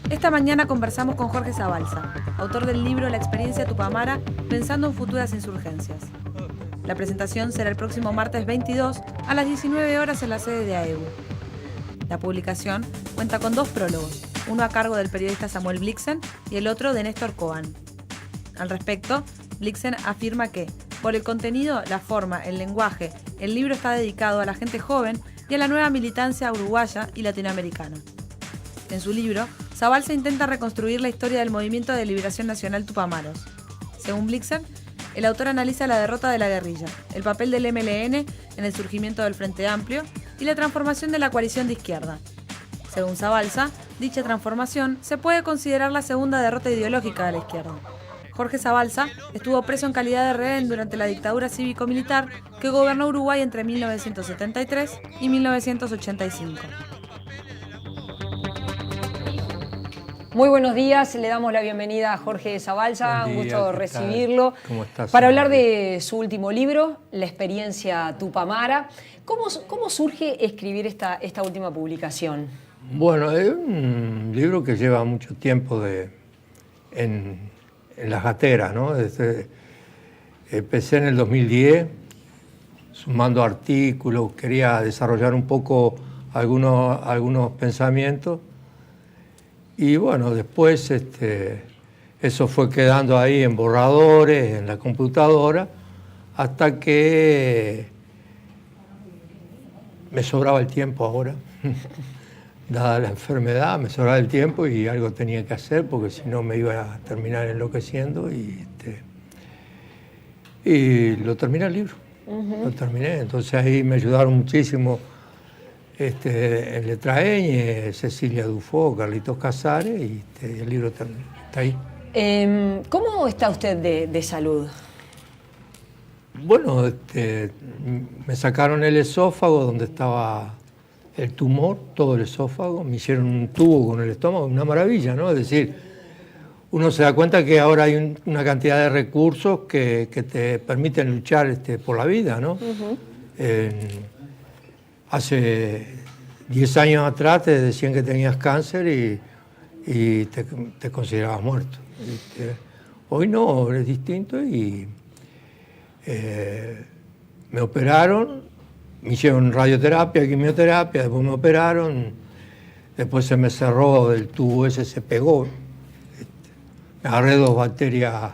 Esta mañana conversamos con Jorge Zabalza, autor del libro La experiencia Tupamara, pensando en futuras insurgencias. La presentación será el próximo martes 22 a las 19 horas en la sede de AEBU. La publicación cuenta con 2 prólogos, uno a cargo del periodista Samuel Blixen y el otro de Néstor Cohen. Al respecto, Blixen afirma que, por el contenido, la forma, el lenguaje, el libro está dedicado a la gente joven y a la nueva militancia uruguaya y latinoamericana. En su libro, Zabalza intenta reconstruir la historia del Movimiento de Liberación Nacional Tupamaros. Según Blixen, el autor analiza la derrota de la guerrilla, el papel del MLN en el surgimiento del Frente Amplio y la transformación de la coalición de izquierda. Según Zabalza, dicha transformación se puede considerar la segunda derrota ideológica de la izquierda. Jorge Zabalza estuvo preso en calidad de rehén durante la dictadura cívico-militar que gobernó Uruguay entre 1973 y 1985. Muy buenos días, le damos la bienvenida a Jorge Zabalza, un gusto recibirlo. ¿Cómo estás? Para hablar de su último libro, La experiencia Tupamara. ¿Cómo surge escribir esta última publicación? Bueno, es un libro que lleva mucho tiempo en las gateras, ¿no? Empecé en el 2010, sumando artículos, quería desarrollar un poco algunos pensamientos. Y bueno, después eso fue quedando ahí en borradores, en la computadora, hasta que me sobraba el tiempo ahora. Dada la enfermedad, me sobraba el tiempo y algo tenía que hacer porque si no me iba a terminar enloqueciendo. Y lo terminé el libro, lo terminé. Entonces ahí me ayudaron muchísimo el Letraeñe, Cecilia Dufo, Carlitos Casares, y el libro está ahí. ¿Cómo está usted de salud? Bueno, me sacaron el esófago donde estaba el tumor, todo el esófago, me hicieron un tubo con el estómago, una maravilla, ¿no? Es decir, uno se da cuenta que ahora hay una cantidad de recursos que te permiten luchar por la vida, ¿no? Hace 10 años atrás te decían que tenías cáncer y te considerabas muerto. Hoy no, es distinto y me operaron, me hicieron radioterapia, quimioterapia, después me operaron, después se me cerró el tubo ese, se pegó. Me agarré dos bacterias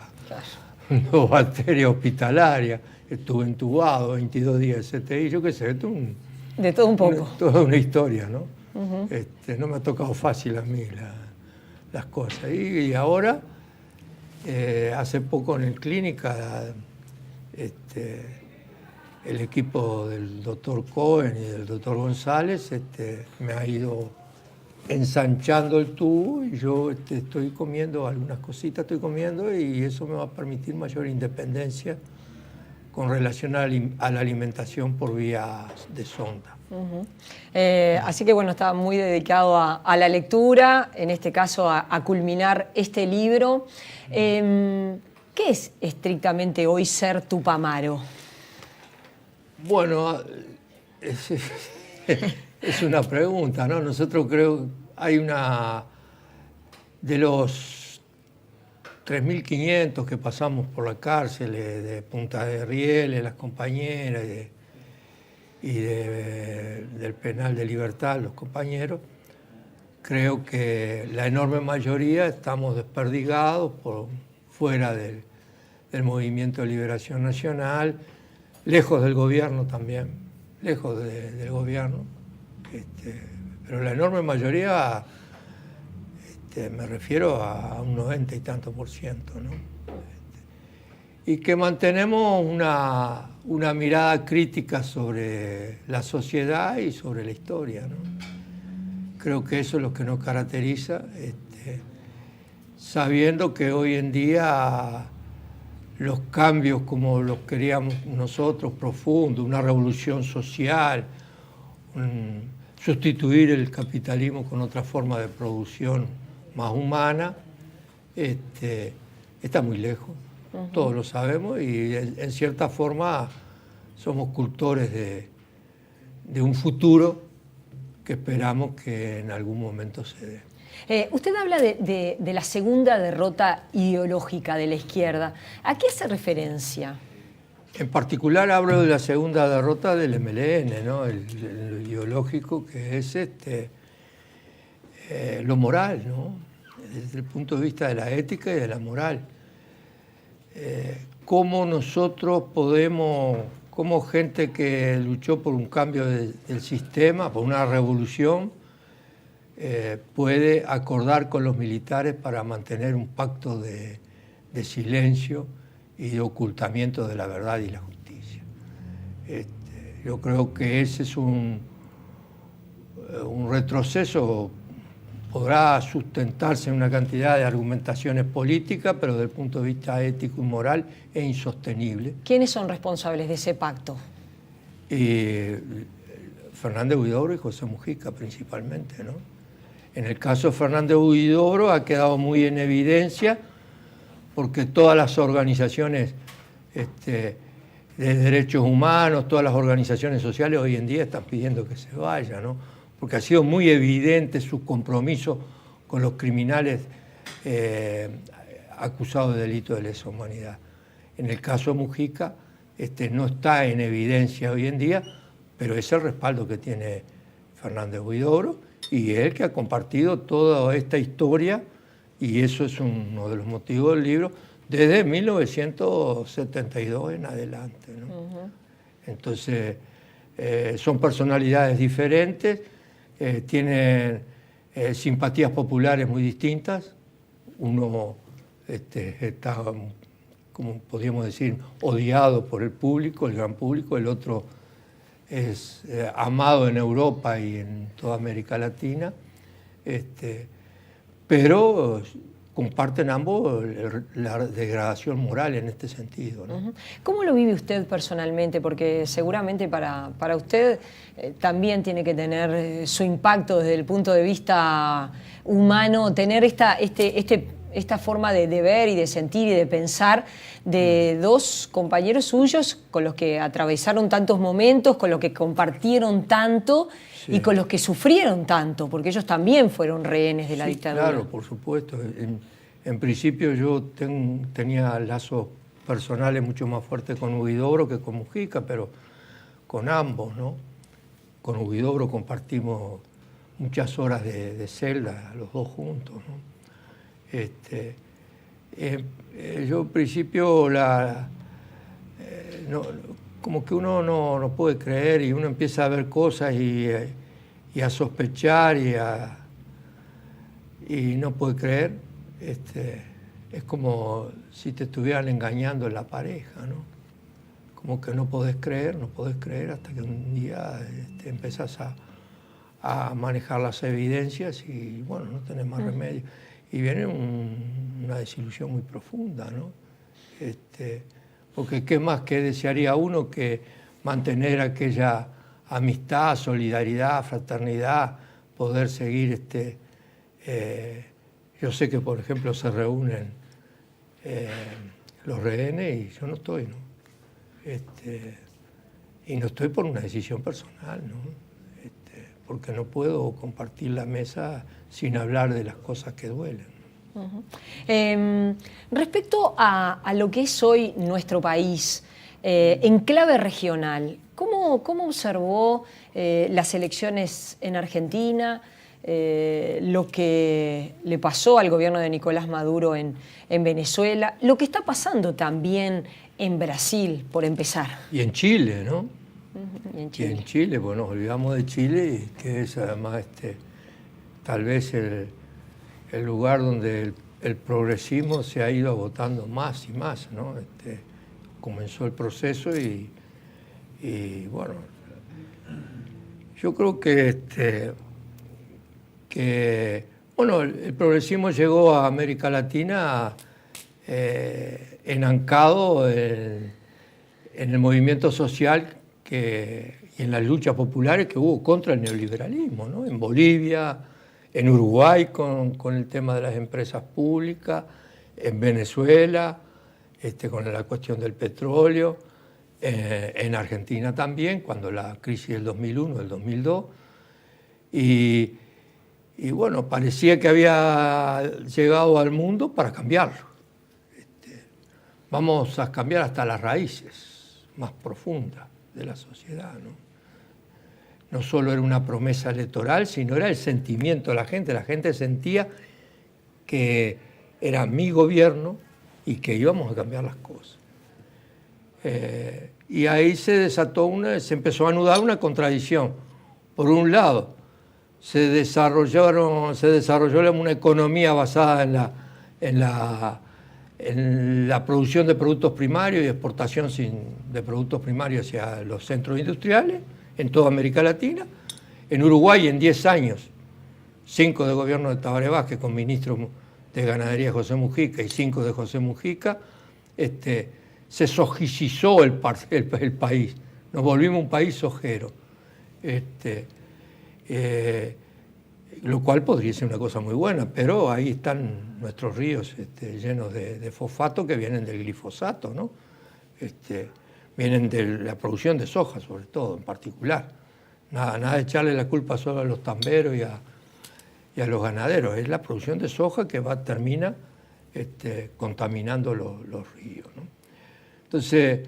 hospitalarias, estuve entubado 22 días de CTI, yo qué sé, de todo un poco. Toda una historia, ¿no? No me ha tocado fácil a mí las cosas. Y ahora, hace poco en el clínica, el equipo del doctor Cohen y del doctor González me ha ido ensanchando el tubo y yo estoy comiendo algunas cositas, y eso me va a permitir mayor independencia con relación a la alimentación por vía de sonda. Así que bueno, está muy dedicado a la lectura, en este caso a culminar este libro. ¿Qué es estrictamente hoy ser tupamaro? Bueno, es una pregunta, ¿no? Nosotros creo hay de los 3.500 que pasamos por la cárcel de Punta de Rieles, las compañeras y del penal de Libertad, los compañeros, creo que la enorme mayoría estamos desperdigados fuera del Movimiento de Liberación Nacional, lejos del gobierno también, lejos del gobierno. Pero la enorme mayoría, me refiero a un 90 y tanto %, ¿no? Y que mantenemos una mirada crítica sobre la sociedad y sobre la historia, ¿no? Creo que eso es lo que nos caracteriza, sabiendo que hoy en día los cambios como los queríamos nosotros, profundos, una revolución social, sustituir el capitalismo con otra forma de producción más humana, está muy lejos. Todos lo sabemos y en cierta forma somos cultores de un futuro que esperamos que en algún momento se dé. Usted habla de la segunda derrota ideológica de la izquierda. ¿A qué hace referencia? En particular hablo de la segunda derrota del MLN, ¿no? El ideológico, que es lo moral, ¿no? Desde el punto de vista de la ética y de la moral. Cómo nosotros podemos, como gente que luchó por un cambio del sistema, por una revolución, puede acordar con los militares para mantener un pacto de silencio y de ocultamiento de la verdad y la justicia. Yo creo que ese es un retroceso. Podrá sustentarse en una cantidad de argumentaciones políticas, pero desde el punto de vista ético y moral es insostenible. ¿Quiénes son responsables de ese pacto? Fernández Huidobro y José Mujica principalmente, ¿no? En el caso de Fernández Huidobro ha quedado muy en evidencia porque todas las organizaciones de derechos humanos, todas las organizaciones sociales hoy en día están pidiendo que se vaya, ¿no? Porque ha sido muy evidente su compromiso con los criminales acusados de delito de lesa humanidad. En el caso de Mujica no está en evidencia hoy en día, pero es el respaldo que tiene Fernández Huidobro y él que ha compartido toda esta historia, y eso es uno de los motivos del libro, desde 1972 en adelante, ¿no? Entonces, son personalidades diferentes, tienen simpatías populares muy distintas. Uno está, como podríamos decir, odiado por el público, el gran público, el otro es amado en Europa y en toda América Latina, pero comparten ambos la degradación moral en este sentido, ¿no? ¿Cómo lo vive usted personalmente? Porque seguramente para usted también tiene que tener su impacto desde el punto de vista humano, tener esta forma de ver y de sentir y de pensar de dos compañeros suyos con los que atravesaron tantos momentos, con los que compartieron tanto, sí, y con los que sufrieron tanto, porque ellos también fueron rehenes de la dictadura. Claro, por supuesto. En principio yo tenía lazos personales mucho más fuertes con Huidobro que con Mujica, pero con ambos, ¿no? Con Huidobro compartimos muchas horas de celda, los dos juntos, ¿no? Yo en principio como que uno no puede creer y uno empieza a ver cosas y a sospechar y no puede creer. Es como si te estuvieran engañando en la pareja, ¿no? Como que no podés creer hasta que un día empezás a manejar las evidencias y bueno, no tenés más remedio. Y viene una desilusión muy profunda, ¿no? Porque qué más que desearía uno que mantener aquella amistad, solidaridad, fraternidad, poder seguir yo sé que, por ejemplo, se reúnen los rehenes y yo no estoy, ¿no? Y no estoy por una decisión personal, ¿no? Porque no puedo compartir la mesa sin hablar de las cosas que duelen. Respecto a lo que es hoy nuestro país, en clave regional, ¿cómo observó las elecciones en Argentina? Lo que le pasó al gobierno de Nicolás Maduro en Venezuela, lo que está pasando también en Brasil, por empezar. Y en Chile, ¿no? Y en Chile. Y en Chile, pues nos olvidamos de Chile, y que es además tal vez el lugar donde el progresismo se ha ido agotando más y más, ¿no? Comenzó el proceso y bueno, yo creo que bueno, el progresismo llegó a América Latina enancado en el movimiento social y en las luchas populares que hubo contra el neoliberalismo, ¿no? En Bolivia, en Uruguay con el tema de las empresas públicas, en Venezuela con la cuestión del petróleo, en Argentina también, cuando la crisis del 2001, del 2002, y Y bueno, parecía que había llegado al mundo para cambiarlo. Vamos a cambiar hasta las raíces más profundas de la sociedad, ¿no? No solo era una promesa electoral, sino era el sentimiento de la gente. La gente sentía que era mi gobierno y que íbamos a cambiar las cosas. Y ahí se empezó a anudar una contradicción. Por un lado, se desarrolló una economía basada en la producción de productos primarios y exportación de productos primarios hacia los centros industriales en toda América Latina. En Uruguay, en 10 años, 5 de gobierno de Tabaré Vázquez con ministro de Ganadería José Mujica y 5 de José Mujica, se sojicizó el país, nos volvimos un país sojero, lo cual podría ser una cosa muy buena, pero ahí están nuestros ríos llenos de fosfato que vienen del glifosato, ¿no? Vienen de la producción de soja, sobre todo, en particular. Nada de echarle la culpa solo a los tamberos y a los ganaderos, es la producción de soja que termina contaminando los ríos, ¿no? Entonces,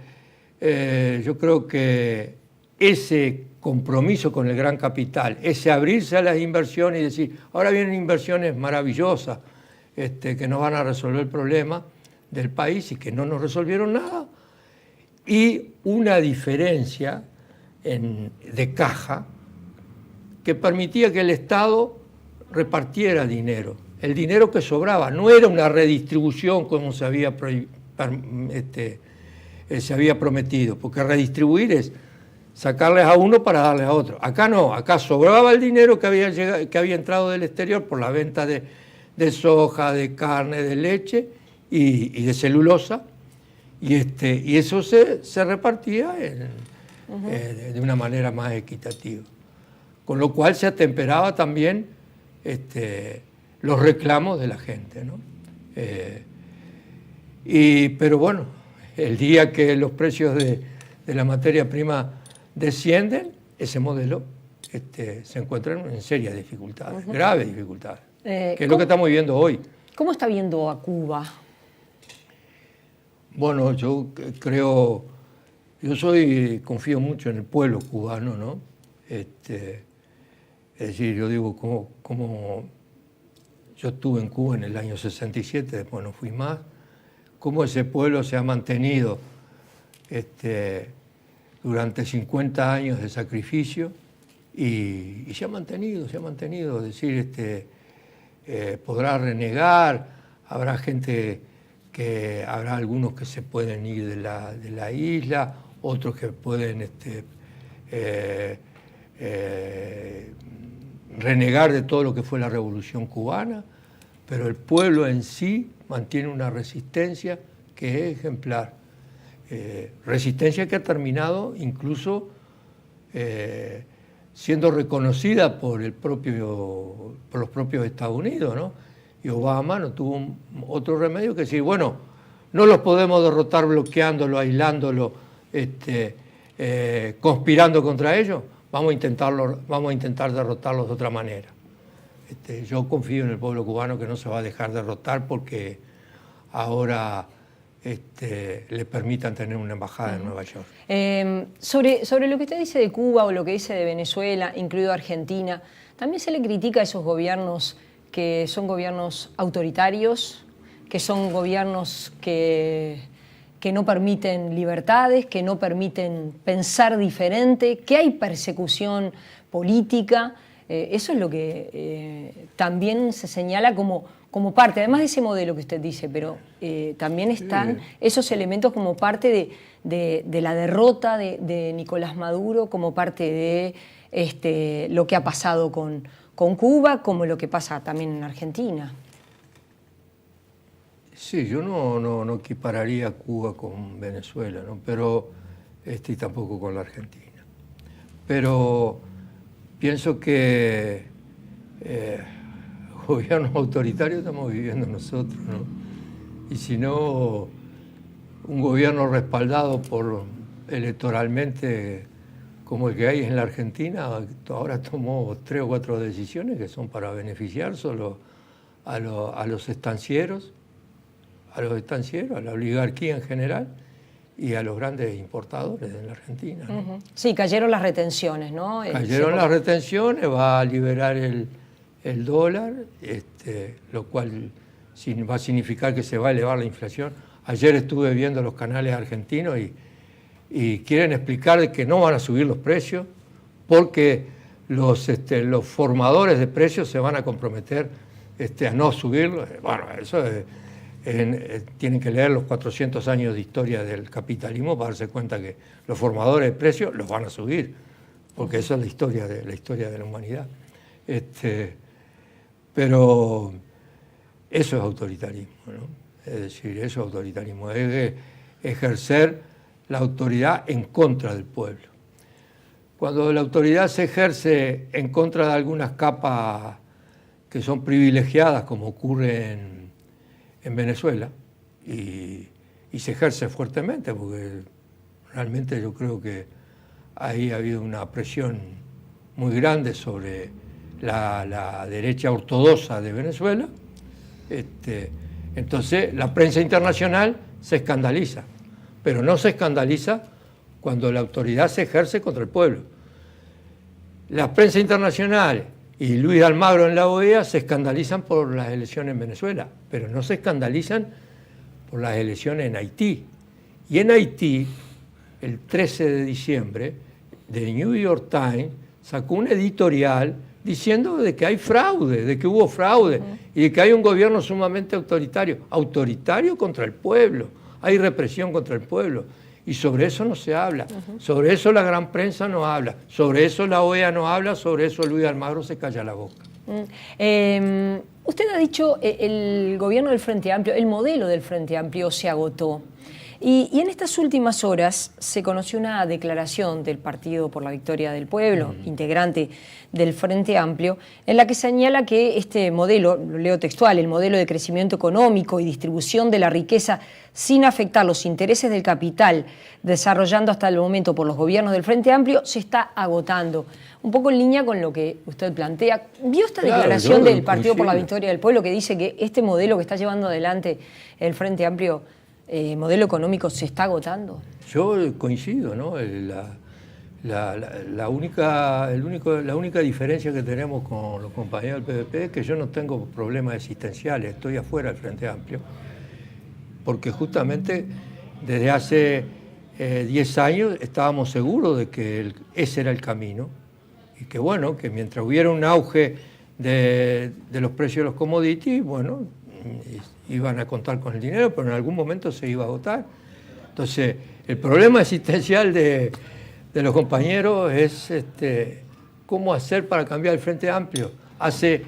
yo creo que ese compromiso con el gran capital, ese abrirse a las inversiones y decir, ahora vienen inversiones maravillosas que nos van a resolver el problema del país y que no nos resolvieron nada, y una diferencia de caja que permitía que el Estado repartiera dinero. El dinero que sobraba no era una redistribución como se había prometido, porque redistribuir es sacarles a uno para darles a otro. Acá no, acá sobraba el dinero que había entrado del exterior por la venta de soja, de carne, de leche y de celulosa, y eso se repartía de una manera más equitativa. Con lo cual se atemperaba también los reclamos de la gente, ¿no? Pero bueno, el día que los precios de la materia prima descienden, ese modelo se encuentra en serias dificultades, graves dificultades, que es lo que estamos viviendo hoy. ¿Cómo está viendo a Cuba? Bueno, yo confío mucho en el pueblo cubano, ¿no? Es decir, yo digo, como yo estuve en Cuba en el año 67, después no fui más, cómo ese pueblo se ha mantenido durante 50 años de sacrificio y se ha mantenido, es decir, podrá renegar, habrá algunos que se pueden ir de la isla, otros que pueden renegar de todo lo que fue la Revolución Cubana, pero el pueblo en sí mantiene una resistencia que es ejemplar. Resistencia que ha terminado incluso siendo reconocida por los propios Estados Unidos, ¿no? Y Obama no tuvo otro remedio que decir, bueno, no los podemos derrotar bloqueándolo, aislándolo, conspirando contra ellos, vamos a intentar derrotarlos de otra manera. Yo confío en el pueblo cubano que no se va a dejar derrotar porque ahora le permitan tener una embajada en Nueva York. Sobre lo que usted dice de Cuba o lo que dice de Venezuela, incluido Argentina, también se le critica a esos gobiernos que son gobiernos autoritarios, que son gobiernos que no permiten libertades, que no permiten pensar diferente, que hay persecución política. Eso es lo que también se señala como parte, además de ese modelo que usted dice, pero también están esos elementos como parte de la derrota de Nicolás Maduro, como parte de lo que ha pasado con Cuba, como lo que pasa también en Argentina. Sí, yo no equipararía a Cuba con Venezuela, ¿no? Pero y tampoco con la Argentina. Pero pienso que gobiernos autoritarios estamos viviendo nosotros, ¿no? Y si no, un gobierno respaldado electoralmente como el que hay en la Argentina, ahora tomó 3 o 4 decisiones que son para beneficiar solo a los estancieros, a la oligarquía en general y a los grandes importadores de la Argentina, ¿no? Uh-huh. Sí, cayeron las retenciones, ¿no? Cayeron las retenciones, va a liberar el dólar, lo cual va a significar que se va a elevar la inflación. Ayer estuve viendo los canales argentinos y quieren explicar de que no van a subir los precios porque los formadores de precios se van a comprometer a no subirlos. Bueno, eso tienen que leer los 400 años de historia del capitalismo para darse cuenta que los formadores de precios los van a subir, porque esa es la historia de la humanidad. Pero eso es autoritarismo, ¿no? Es decir, eso es autoritarismo, es ejercer la autoridad en contra del pueblo. Cuando la autoridad se ejerce en contra de algunas capas que son privilegiadas, como ocurre en Venezuela, y se ejerce fuertemente, porque realmente yo creo que ahí ha habido una presión muy grande sobre la derecha ortodoxa de Venezuela, entonces la prensa internacional se escandaliza, pero no se escandaliza cuando la autoridad se ejerce contra el pueblo. La prensa internacional y Luis Almagro en la OEA se escandalizan por las elecciones en Venezuela, pero no se escandalizan por las elecciones en Haití. Y en Haití, el 13 de diciembre, The New York Times sacó un editorial diciendo de que hay fraude, de que hubo fraude y de que hay un gobierno sumamente autoritario contra el pueblo, hay represión contra el pueblo. Y sobre eso no se habla, sobre eso la gran prensa no habla, sobre eso la OEA no habla, sobre eso Luis Almagro se calla la boca. Usted ha dicho el gobierno del Frente Amplio, el modelo del Frente Amplio se agotó. Y en estas últimas horas se conoció una declaración del Partido por la Victoria del Pueblo, integrante del Frente Amplio, en la que señala que este modelo, lo leo textual, el modelo de crecimiento económico y distribución de la riqueza sin afectar los intereses del capital, desarrollando hasta el momento por los gobiernos del Frente Amplio, se está agotando. Un poco en línea con lo que usted plantea. ¿Vio esta declaración del Partido por la Victoria del Pueblo que dice que este modelo que está llevando adelante el Frente Amplio, modelo económico, se está agotando? Yo coincido, ¿no? La única diferencia que tenemos con los compañeros del PVP es que yo no tengo problemas existenciales, estoy afuera del Frente Amplio, porque justamente desde hace 10 años estábamos seguros de que ese era el camino y que bueno, que mientras hubiera un auge de los precios de los commodities, bueno, iban a contar con el dinero, pero en algún momento se iba a agotar. Entonces, el problema existencial de los compañeros es cómo hacer para cambiar el Frente Amplio. Hace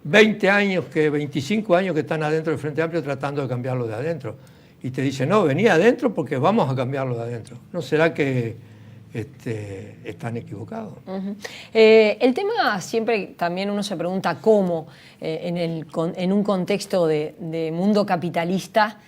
20 años, 25 años que están adentro del Frente Amplio tratando de cambiarlo de adentro. Y te dicen, no, vení adentro porque vamos a cambiarlo de adentro. ¿No será que están equivocados? El tema siempre también uno se pregunta cómo, en un contexto de mundo capitalista,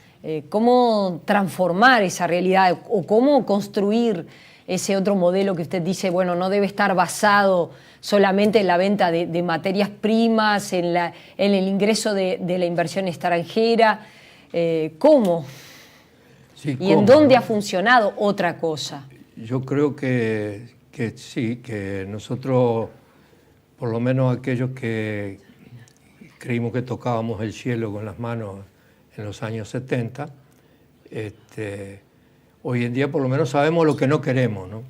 cómo transformar esa realidad o cómo construir ese otro modelo que usted dice, bueno, no debe estar basado solamente en la venta de materias primas, en el ingreso de la inversión extranjera. ¿Cómo? Sí, ¿Y en dónde ha funcionado otra cosa? Yo creo que sí, que nosotros, por lo menos aquellos que creímos que tocábamos el cielo con las manos en los años 70, hoy en día por lo menos sabemos lo que no queremos, ¿no?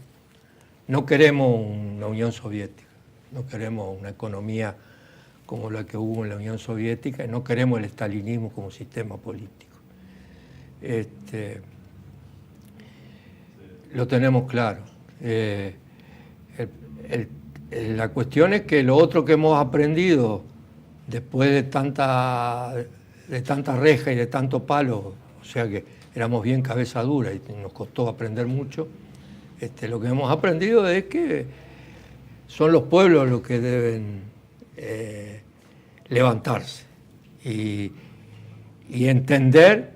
No queremos una Unión Soviética, no queremos una economía como la que hubo en la Unión Soviética y no queremos el estalinismo como sistema político. Lo tenemos claro. La cuestión es que lo otro que hemos aprendido después de tanta reja y de tanto palo, o sea que éramos bien cabeza dura y nos costó aprender mucho, lo que hemos aprendido es que son los pueblos los que deben levantarse y entender,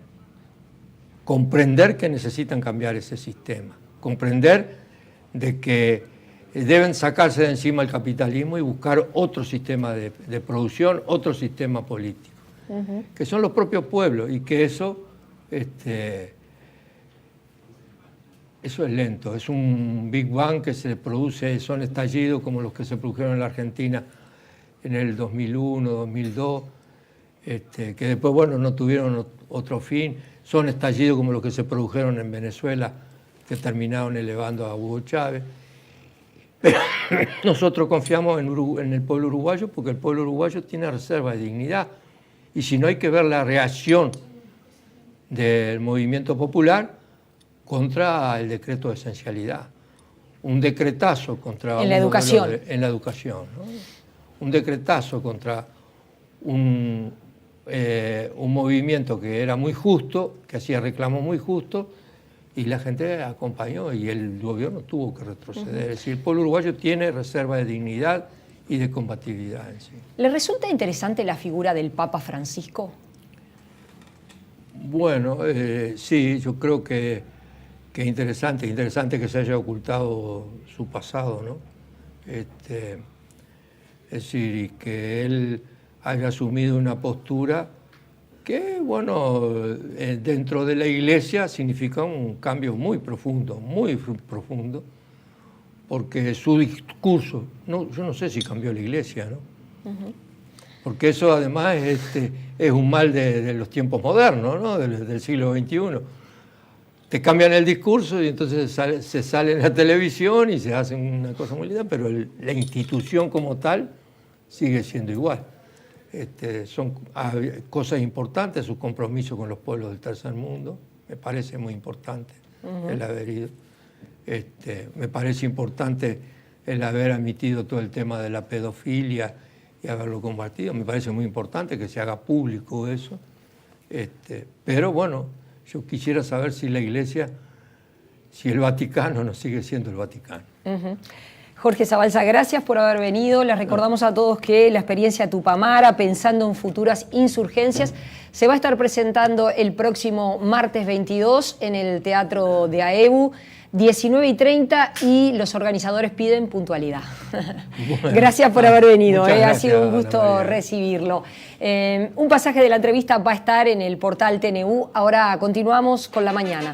comprender que necesitan cambiar ese sistema, comprender de que deben sacarse de encima el capitalismo y buscar otro sistema de producción, otro sistema político, que son los propios pueblos, y que eso es lento, es un Big Bang que se produce, son estallidos como los que se produjeron en la Argentina en el 2001, 2002, que después, bueno, no tuvieron otro fin, son estallidos como los que se produjeron en Venezuela, que terminaron elevando a Hugo Chávez. Pero nosotros confiamos en el pueblo uruguayo, porque el pueblo uruguayo tiene reserva de dignidad, y si no, hay que ver la reacción del movimiento popular contra el decreto de esencialidad. Un decretazo contra... En la educación. En la educación, ¿no? Un decretazo contra un movimiento que era muy justo, que hacía reclamos muy justos, y la gente acompañó y el gobierno tuvo que retroceder. Es decir, el pueblo uruguayo tiene reserva de dignidad y de combatividad en sí. ¿Le resulta interesante la figura del Papa Francisco? Bueno, sí, yo creo que es interesante que se haya ocultado su pasado, ¿no? Es decir, y que él haya asumido una postura que, bueno, dentro de la Iglesia significa un cambio muy profundo, porque su discurso, yo no sé si cambió la Iglesia, ¿no? Porque eso además es un mal de los tiempos modernos, ¿no? Del siglo XXI. Te cambian el discurso y entonces se sale en la televisión y se hace una cosa muy linda, pero la institución como tal sigue siendo igual. Son cosas importantes, su compromiso con los pueblos del tercer mundo, me parece muy importante el haber ido. Me parece importante el haber admitido todo el tema de la pedofilia y haberlo combatido. Me parece muy importante que se haga público eso. Pero bueno, yo quisiera saber si la Iglesia, si el Vaticano no sigue siendo el Vaticano. Jorge Zabalza, gracias por haber venido. Les recordamos a todos que la experiencia Tupamara, pensando en futuras insurgencias, se va a estar presentando el próximo martes 22 en el Teatro de AEBU, 19:30, y los organizadores piden puntualidad. Bueno, gracias por haber venido, ha sido un gusto recibirlo. Un pasaje de la entrevista va a estar en el portal TNU. Ahora continuamos con la mañana.